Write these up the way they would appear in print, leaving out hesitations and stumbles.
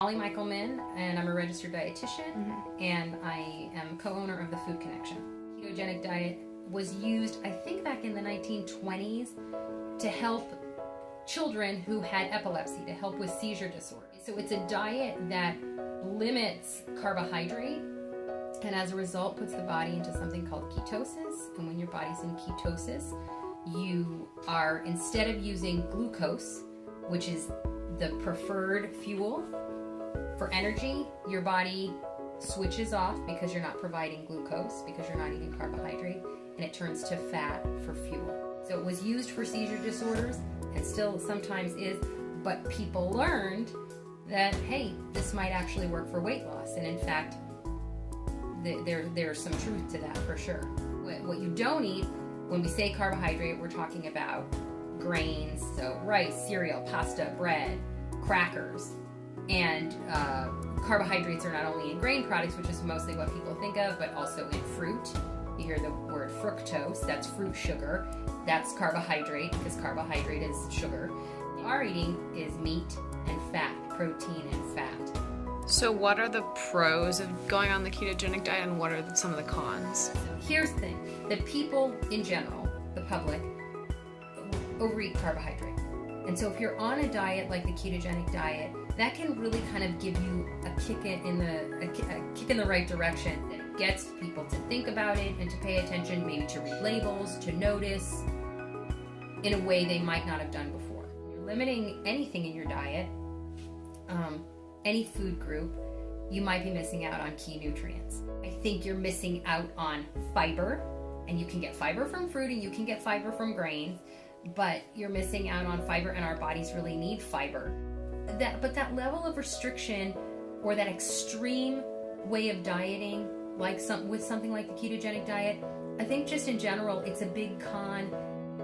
Molly Michelman, and I'm a registered dietitian, and I am co-owner of the Food Connection. Ketogenic diet was used, I think, back in the 1920s to help children who had epilepsy, to help with seizure disorder. So it's a diet that limits carbohydrate, and as a result puts the body into something called ketosis. And when your body's in ketosis, you are, instead of using glucose, which is the preferred fuel for energy, your body switches off because you're not providing glucose, because you're not eating carbohydrate, and it turns to fat for fuel. So it was used for seizure disorders, and still sometimes is, but people learned that, hey, this might actually work for weight loss. And in fact, there's some truth to that for sure. What you don't eat, when we say carbohydrate, we're talking about grains, so rice, cereal, pasta, bread, crackers, and carbohydrates are not only in grain products, which is mostly what people think of, but also in fruit. You hear the word fructose, that's fruit sugar. That's carbohydrate, because carbohydrate is sugar. What you are eating is meat and fat, protein and fat. So what are the pros of going on the ketogenic diet, and what are some of the cons? Here's the thing, that people in general, the public, overeat carbohydrate. And so if you're on a diet like the ketogenic diet, that can really kind of give you a kick in the right direction. That gets people to think about it and to pay attention, maybe to read labels, to notice in a way they might not have done before. You're limiting anything in your diet, any food group, you might be missing out on key nutrients. I think you're missing out on fiber, and you can get fiber from fruit and you can get fiber from grains, but you're missing out on fiber, and our bodies really need fiber. But that level of restriction, or that extreme way of dieting, with something like the ketogenic diet, I think just in general, it's a big con.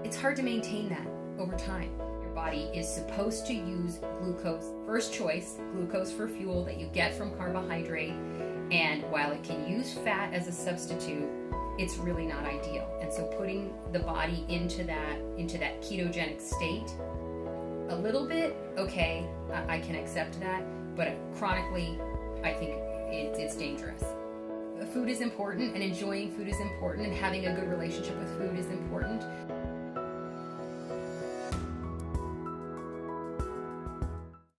It's hard to maintain that over time. Your body is supposed to use glucose, first choice, glucose for fuel that you get from carbohydrate, and while it can use fat as a substitute, it's really not ideal. And so putting the body into that ketogenic state, a little bit, okay, I can accept that, but chronically, I think it's dangerous. Food is important, and enjoying food is important, and having a good relationship with food is important.